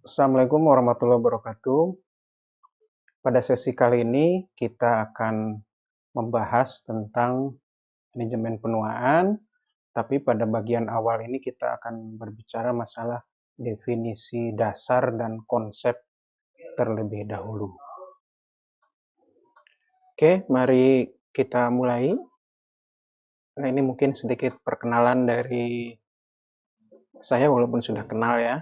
Assalamualaikum warahmatullahi wabarakatuh. Pada sesi kali ini kita akan membahas tentang manajemen penuaan, tapi pada bagian awal ini kita akan berbicara masalah definisi dasar dan konsep terlebih dahulu. Oke, mari kita mulai. Nah, ini mungkin sedikit perkenalan dari saya walaupun sudah kenal ya.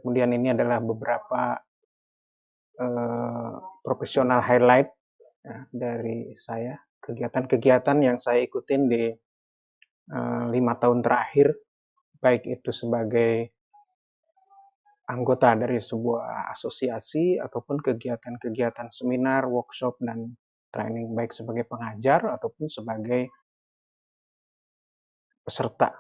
Kemudian ini adalah beberapa profesional highlight ya, dari saya, kegiatan-kegiatan yang saya ikutin di 5 tahun terakhir, baik itu sebagai anggota dari sebuah asosiasi ataupun kegiatan-kegiatan seminar, workshop, dan training, baik sebagai pengajar ataupun sebagai peserta.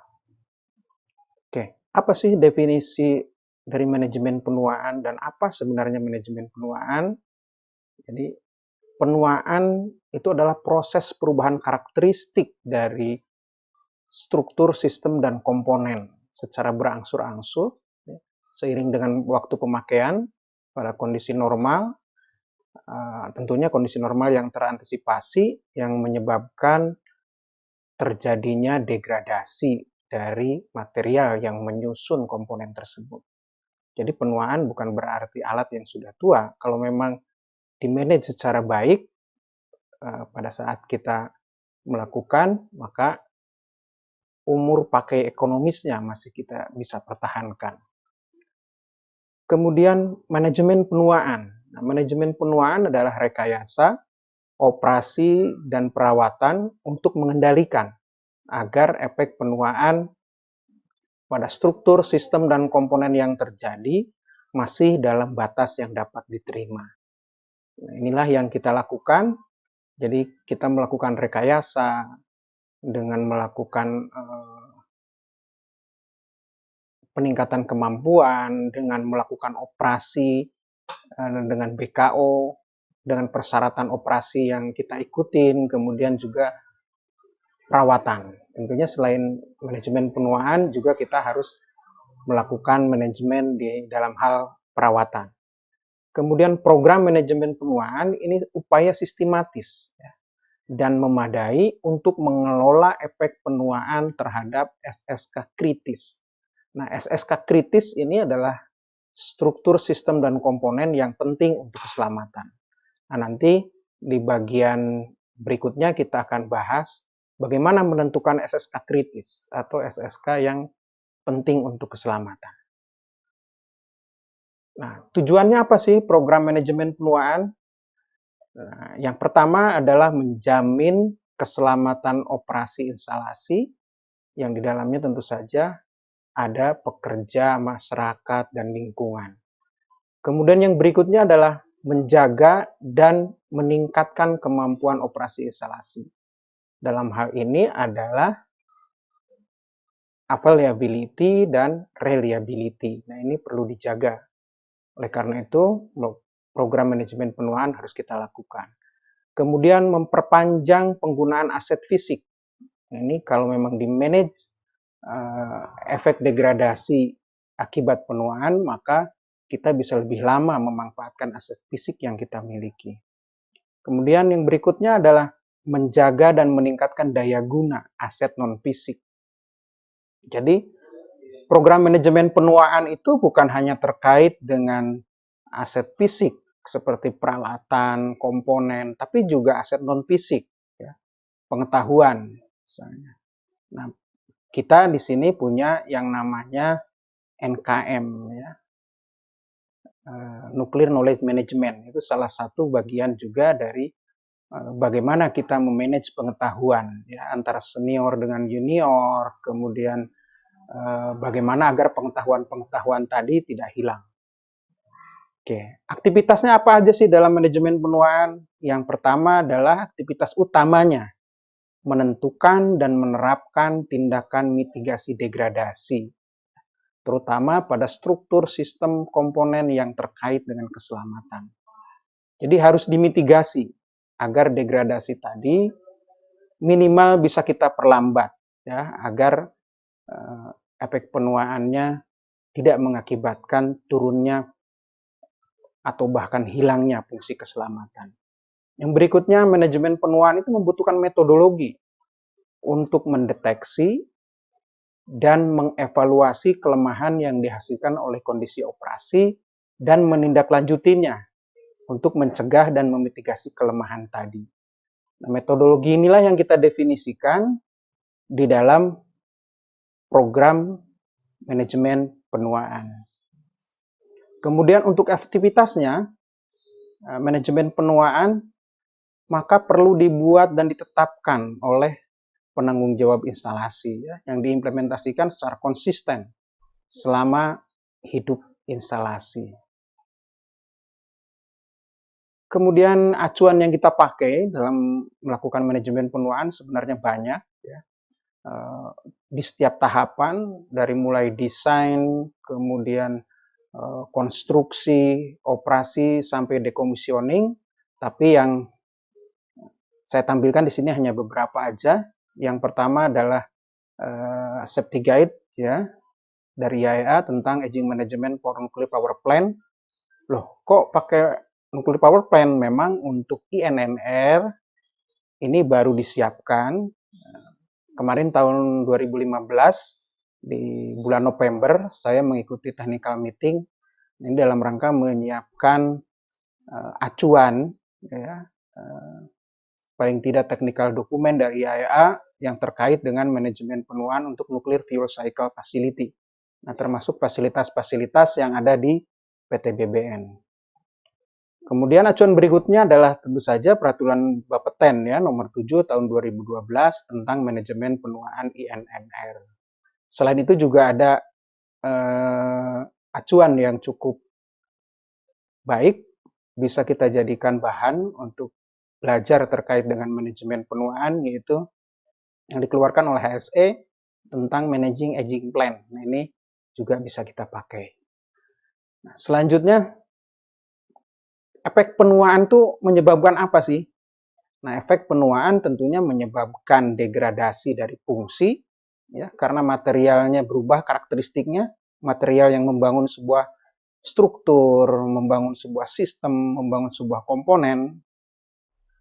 Oke, apa sih definisi dari manajemen penuaan dan apa sebenarnya manajemen penuaan? Jadi, penuaan itu adalah proses perubahan karakteristik dari struktur, sistem, dan komponen secara berangsur-angsur seiring dengan waktu pemakaian pada kondisi normal, tentunya kondisi normal yang terantisipasi yang menyebabkan terjadinya degradasi dari material yang menyusun komponen tersebut. Jadi penuaan bukan berarti alat yang sudah tua. Kalau memang dimanage secara baik pada saat kita melakukan, maka umur pakai ekonomisnya masih kita bisa pertahankan. Kemudian manajemen penuaan. Nah, manajemen penuaan adalah rekayasa, operasi, dan perawatan untuk mengendalikan agar efek penuaan pada struktur, sistem, dan komponen yang terjadi masih dalam batas yang dapat diterima. Nah, inilah yang kita lakukan. Jadi kita melakukan rekayasa dengan melakukan peningkatan kemampuan, dengan melakukan operasi, dengan BKO, dengan persyaratan operasi yang kita ikutin, kemudian juga perawatan. Tentunya selain manajemen penuaan, juga kita harus melakukan manajemen di dalam hal perawatan. Kemudian program manajemen penuaan ini upaya sistematis ya, dan memadai untuk mengelola efek penuaan terhadap SSK kritis. Nah, SSK kritis ini adalah struktur, sistem, dan komponen yang penting untuk keselamatan. Nah, nanti di bagian berikutnya kita akan bahas bagaimana menentukan SSK kritis atau SSK yang penting untuk keselamatan. Nah, tujuannya apa sih program manajemen penuaan? Nah, yang pertama adalah menjamin keselamatan operasi instalasi yang di dalamnya tentu saja ada pekerja, masyarakat, dan lingkungan. Kemudian yang berikutnya adalah menjaga dan meningkatkan kemampuan operasi instalasi. Dalam hal ini adalah availability dan reliability. Nah, ini perlu dijaga. Oleh karena itu, program manajemen penuaan harus kita lakukan. Kemudian memperpanjang penggunaan aset fisik. Nah, ini kalau memang di-manage efek degradasi akibat penuaan, maka kita bisa lebih lama memanfaatkan aset fisik yang kita miliki. Kemudian yang berikutnya adalah menjaga dan meningkatkan daya guna aset non-fisik. Jadi, program manajemen penuaan itu bukan hanya terkait dengan aset fisik seperti peralatan, komponen, tapi juga aset non-fisik, ya, pengetahuan misalnya. Nah, kita di sini punya yang namanya NKM, ya, Nuclear Knowledge Management. Itu salah satu bagian juga dari bagaimana kita memanage pengetahuan ya, antara senior dengan junior, kemudian bagaimana agar pengetahuan-pengetahuan tadi tidak hilang. Oke, aktivitasnya apa aja sih dalam manajemen penuaan? Yang pertama adalah aktivitas utamanya, menentukan dan menerapkan tindakan mitigasi degradasi, terutama pada struktur sistem komponen yang terkait dengan keselamatan. Jadi harus dimitigasi agar degradasi tadi minimal bisa kita perlambat, ya, agar efek penuaannya tidak mengakibatkan turunnya atau bahkan hilangnya fungsi keselamatan. Yang berikutnya, manajemen penuaan itu membutuhkan metodologi untuk mendeteksi dan mengevaluasi kelemahan yang dihasilkan oleh kondisi operasi dan menindaklanjutinya untuk mencegah dan memitigasi kelemahan tadi. Nah, metodologi inilah yang kita definisikan di dalam program manajemen penuaan. Kemudian untuk aktivitasnya, manajemen penuaan maka perlu dibuat dan ditetapkan oleh penanggung jawab instalasi ya, yang diimplementasikan secara konsisten selama hidup instalasi. Kemudian acuan yang kita pakai dalam melakukan manajemen penuaan sebenarnya banyak ya. Di setiap tahapan dari mulai desain, kemudian konstruksi, operasi sampai dekomisioning, tapi yang saya tampilkan di sini hanya beberapa aja. Yang pertama adalah safety guide ya dari IAEA tentang aging management for nuclear power plant. Loh, kok pakai nuclear power plant? Memang untuk INNR ini baru disiapkan kemarin tahun 2015 di bulan November saya mengikuti technical meeting ini dalam rangka menyiapkan acuan ya, paling tidak technical dokumen dari IAEA yang terkait dengan manajemen penuaan untuk nuclear fuel cycle facility. Nah, termasuk fasilitas-fasilitas yang ada di PT BBN. Kemudian acuan berikutnya adalah tentu saja peraturan Bapeten ya nomor 7 tahun 2012 tentang manajemen penuaan INNR. Selain itu juga ada acuan yang cukup baik bisa kita jadikan bahan untuk belajar terkait dengan manajemen penuaan, yaitu yang dikeluarkan oleh HSE tentang Managing Aging Plan. Nah, ini juga bisa kita pakai. Nah, selanjutnya, efek penuaan itu menyebabkan apa sih? Nah, efek penuaan tentunya menyebabkan degradasi dari fungsi, ya, karena materialnya berubah karakteristiknya, material yang membangun sebuah struktur, membangun sebuah sistem, membangun sebuah komponen,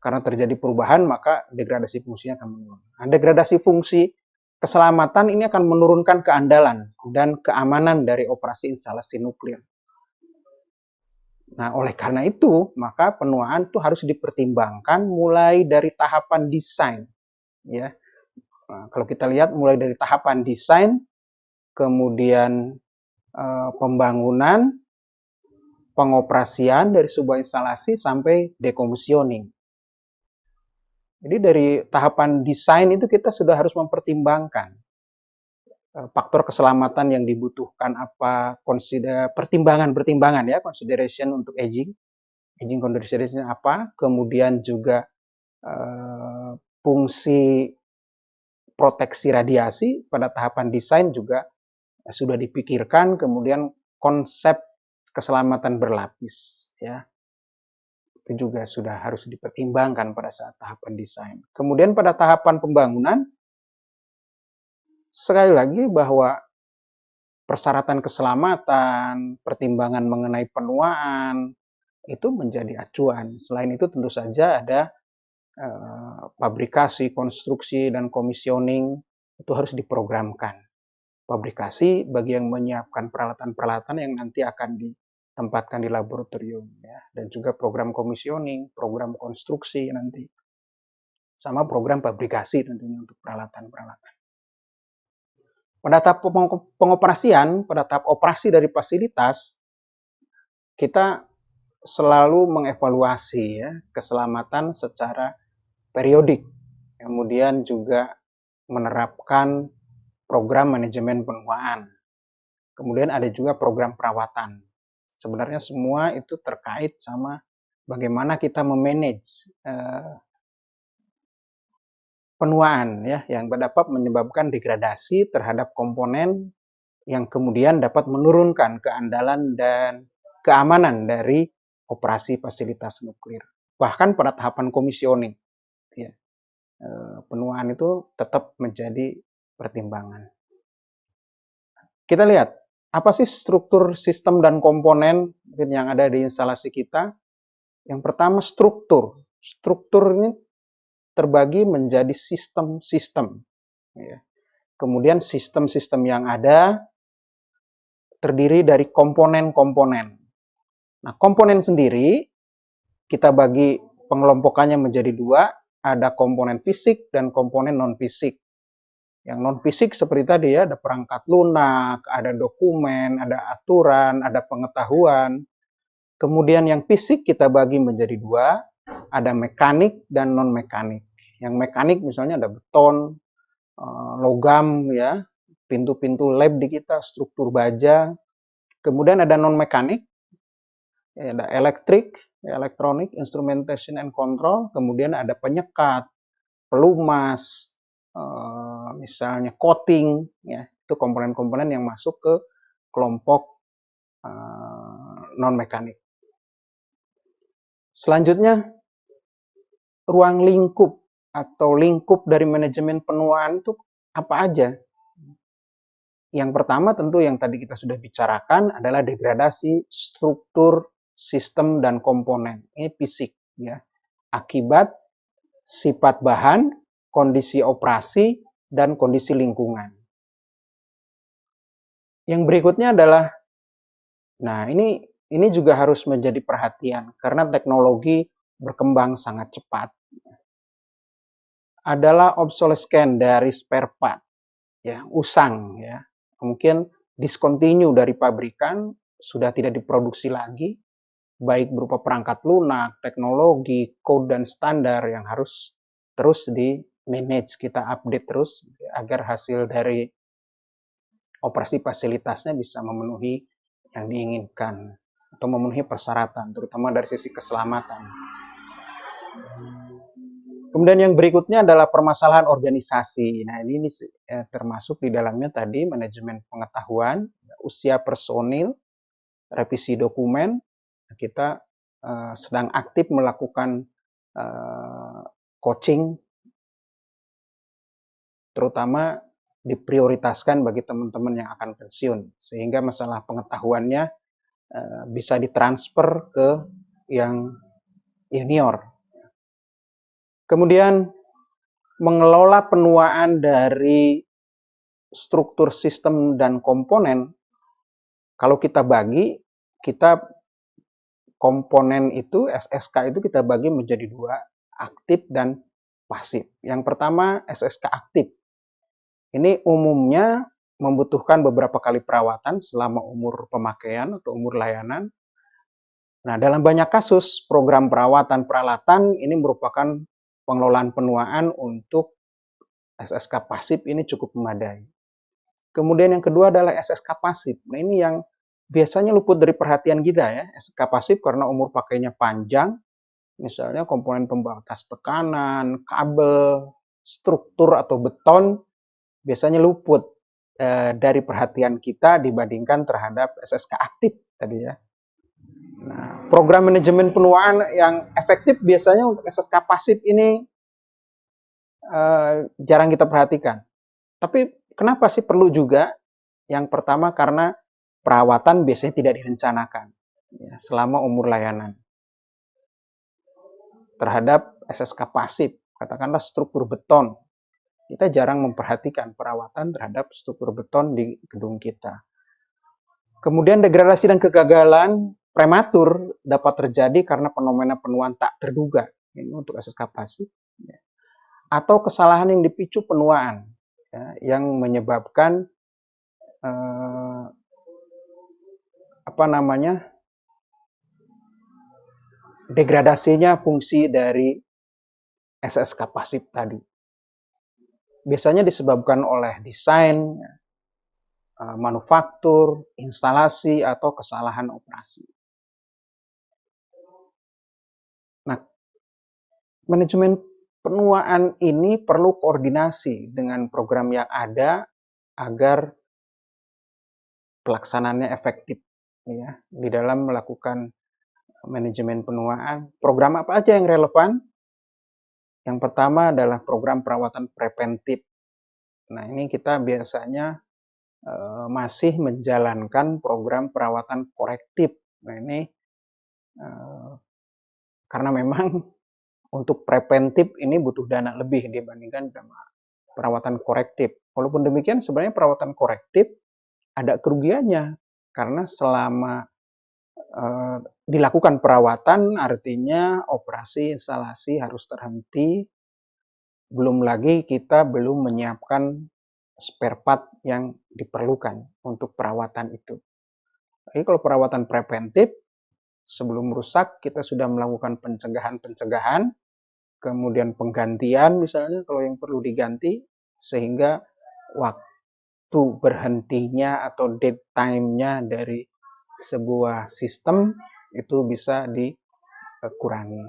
karena terjadi perubahan maka degradasi fungsinya akan menurun. Nah, degradasi fungsi keselamatan ini akan menurunkan keandalan dan keamanan dari operasi instalasi nuklir. Nah, oleh karena itu, maka penuaan itu harus dipertimbangkan mulai dari tahapan desain. Ya, nah, kalau kita lihat mulai dari tahapan desain, kemudian pembangunan, pengoperasian dari sebuah instalasi sampai dekomisioning. Jadi dari tahapan desain itu kita sudah harus mempertimbangkan faktor keselamatan yang dibutuhkan apa, pertimbangan ya, consideration untuk aging consideration apa, kemudian juga fungsi proteksi radiasi pada tahapan desain juga sudah dipikirkan, kemudian konsep keselamatan berlapis ya. Itu juga sudah harus dipertimbangkan pada saat tahapan desain. Kemudian pada tahapan pembangunan, sekali lagi bahwa persyaratan keselamatan, pertimbangan mengenai penuaan, itu menjadi acuan. Selain itu tentu saja ada pabrikasi, konstruksi, dan komisioning itu harus diprogramkan. Pabrikasi bagi yang menyiapkan peralatan-peralatan yang nanti akan ditempatkan di laboratorium ya, dan juga program komisioning, program konstruksi nanti, sama program pabrikasi tentunya untuk peralatan-peralatan. Pada tahap pengoperasian, pada tahap operasi dari fasilitas, kita selalu mengevaluasi ya keselamatan secara periodik. Kemudian juga menerapkan program manajemen penuaan. Kemudian ada juga program perawatan. Sebenarnya semua itu terkait sama bagaimana kita memanage penuaan ya yang dapat menyebabkan degradasi terhadap komponen yang kemudian dapat menurunkan keandalan dan keamanan dari operasi fasilitas nuklir. Bahkan pada tahapan komisioning ya, penuaan itu tetap menjadi pertimbangan. Kita lihat Apa sih struktur sistem dan komponen yang ada di instalasi kita? Yang pertama struktur. Struktur ini terbagi menjadi sistem-sistem. Ya. Kemudian sistem-sistem yang ada terdiri dari komponen-komponen. Nah, komponen sendiri kita bagi pengelompokannya menjadi dua, ada komponen fisik dan komponen non-fisik. Yang non-fisik seperti tadi ya, ada perangkat lunak, ada dokumen, ada aturan, ada pengetahuan. Kemudian yang fisik kita bagi menjadi dua, ada mekanik dan non-mekanik. Yang mekanik misalnya ada beton, logam ya, pintu-pintu lab di kita, struktur baja. Kemudian ada non-mekanik, ada elektrik, elektronik, instrumentation and control. Kemudian ada penyekat, pelumas, misalnya coating, ya, itu komponen-komponen yang masuk ke kelompok non-mekanik. Selanjutnya, ruang lingkup atau lingkup dari manajemen penuaan itu apa aja? Yang pertama tentu yang tadi kita sudah bicarakan adalah degradasi struktur, sistem, dan komponen. Ini fisik, ya. Akibat sifat bahan, kondisi operasi, dan kondisi lingkungan. Yang berikutnya adalah, nah ini juga harus menjadi perhatian karena teknologi berkembang sangat cepat. Adalah obsolescence dari spare part, ya, usang, ya. Mungkin discontinue dari pabrikan, sudah tidak diproduksi lagi, baik berupa perangkat lunak, teknologi, code dan standar yang harus terus di manage, kita update terus agar hasil dari operasi fasilitasnya bisa memenuhi yang diinginkan atau memenuhi persyaratan, terutama dari sisi keselamatan. Kemudian yang berikutnya adalah permasalahan organisasi. Nah, ini termasuk di dalamnya tadi manajemen pengetahuan, usia personil, revisi dokumen. Kita sedang aktif melakukan coaching, terutama diprioritaskan bagi teman-teman yang akan pensiun, sehingga masalah pengetahuannya bisa ditransfer ke yang junior. Kemudian mengelola penuaan dari struktur sistem dan komponen. Kalau kita bagi, komponen itu, SSK itu kita bagi menjadi dua, aktif dan pasif. Yang pertama SSK aktif. Ini umumnya membutuhkan beberapa kali perawatan selama umur pemakaian atau umur layanan. Nah, dalam banyak kasus program perawatan peralatan ini merupakan pengelolaan penuaan untuk SSK pasif ini cukup memadai. Kemudian yang kedua adalah SSK pasif. Nah, ini yang biasanya luput dari perhatian kita ya. SSK pasif karena umur pakainya panjang, misalnya komponen pembatas tekanan, kabel, struktur atau beton, biasanya luput dari perhatian kita dibandingkan terhadap SSK aktif tadi ya. Nah, program manajemen penuaan yang efektif biasanya untuk SSK pasif ini jarang kita perhatikan. Tapi kenapa sih perlu juga? Yang pertama karena perawatan biasanya tidak direncanakan ya, selama umur layanan. Terhadap SSK pasif, katakanlah struktur beton, kita jarang memperhatikan perawatan terhadap struktur beton di gedung kita. Kemudian degradasi dan kegagalan prematur dapat terjadi karena fenomena penuaan tak terduga, ini untuk SSK pasif, ya. Atau kesalahan yang dipicu penuaan, ya, yang menyebabkan degradasinya fungsi dari SSK pasif tadi. Biasanya disebabkan oleh desain, manufaktur, instalasi, atau kesalahan operasi. Nah, manajemen penuaan ini perlu koordinasi dengan program yang ada agar pelaksanaannya efektif ya di dalam melakukan manajemen penuaan. Program apa aja yang relevan? Yang pertama adalah program perawatan preventif. Nah, ini kita biasanya masih menjalankan program perawatan korektif. Nah ini karena memang untuk preventif ini butuh dana lebih dibandingkan sama perawatan korektif. Walaupun demikian sebenarnya perawatan korektif ada kerugiannya karena selama dilakukan perawatan artinya operasi instalasi harus terhenti, belum lagi kita belum menyiapkan spare part yang diperlukan untuk perawatan itu. Jadi kalau perawatan preventif, sebelum rusak kita sudah melakukan pencegahan-pencegahan, kemudian penggantian misalnya kalau yang perlu diganti, sehingga waktu berhentinya atau dead time-nya dari sebuah sistem itu bisa dikurangi.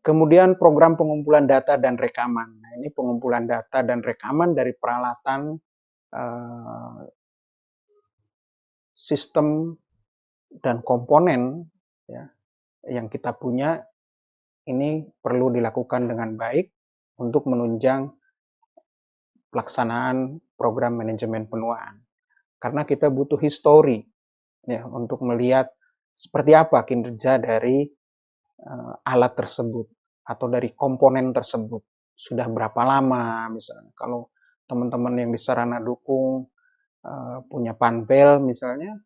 Kemudian program pengumpulan data dan rekaman. Nah, ini pengumpulan data dan rekaman dari peralatan sistem dan komponen ya, yang kita punya ini perlu dilakukan dengan baik untuk menunjang pelaksanaan program manajemen penuaan. Karena kita butuh histori ya, untuk melihat seperti apa kinerja dari alat tersebut atau dari komponen tersebut. Sudah berapa lama misalnya. Kalau teman-teman yang di sarana dukung punya panbel misalnya,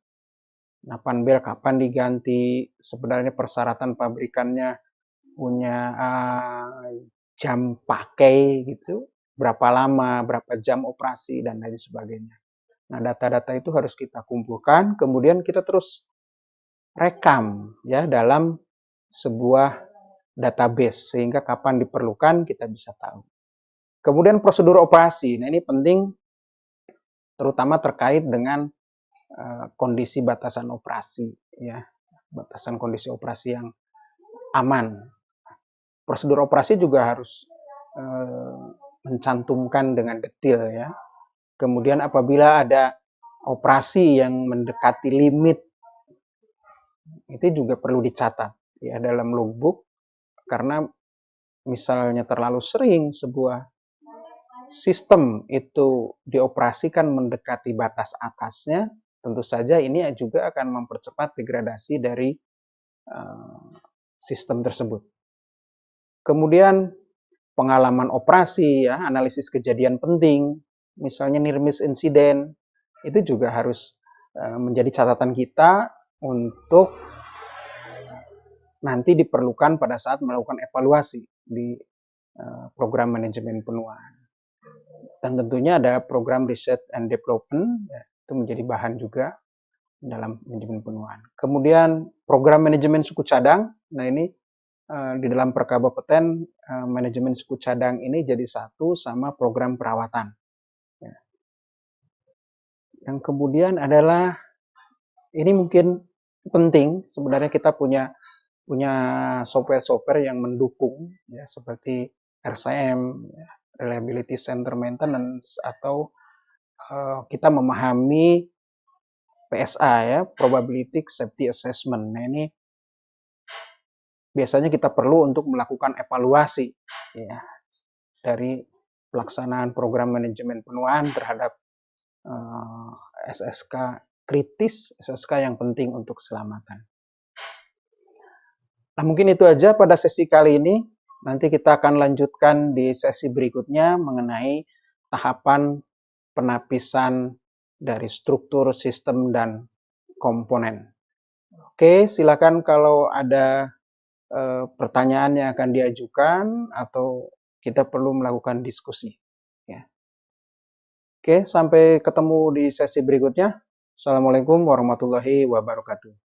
nah panbel kapan diganti, sebenarnya persyaratan pabrikannya punya jam pakai gitu, berapa lama, berapa jam operasi dan lain sebagainya. Nah, data-data itu harus kita kumpulkan, kemudian kita terus rekam ya dalam sebuah database sehingga kapan diperlukan kita bisa tahu. Kemudian prosedur operasi. Nah, ini penting terutama terkait dengan kondisi batasan operasi ya. Batasan kondisi operasi yang aman. Prosedur operasi juga harus mencantumkan dengan detail ya. Kemudian apabila ada operasi yang mendekati limit, itu juga perlu dicatat ya dalam logbook, karena misalnya terlalu sering sebuah sistem itu dioperasikan mendekati batas atasnya, tentu saja ini juga akan mempercepat degradasi dari sistem tersebut. Kemudian pengalaman operasi ya, analisis kejadian penting, misalnya near miss insiden, itu juga harus menjadi catatan kita untuk nanti diperlukan pada saat melakukan evaluasi di program manajemen penuaan. Dan tentunya ada program research and development, ya, itu menjadi bahan juga dalam manajemen penuaan. Kemudian program manajemen suku cadang, nah ini di dalam Perkabupeten manajemen suku cadang ini jadi satu sama program perawatan. Ya. Yang kemudian adalah ini mungkin penting sebenarnya kita punya software-software yang mendukung ya seperti RCM, ya, Reliability Center Maintenance, atau kita memahami PSA ya, Probability Safety Assessment. Nah ini biasanya kita perlu untuk melakukan evaluasi ya dari pelaksanaan program manajemen penuaan terhadap SSK kritis, SSK yang penting untuk keselamatan. Nah, mungkin itu aja pada sesi kali ini. Nanti kita akan lanjutkan di sesi berikutnya mengenai tahapan penapisan dari struktur, sistem, dan komponen. Oke, silakan kalau ada pertanyaan yang akan diajukan atau kita perlu melakukan diskusi. Ya. Oke, sampai ketemu di sesi berikutnya. Assalamualaikum warahmatullahi wabarakatuh.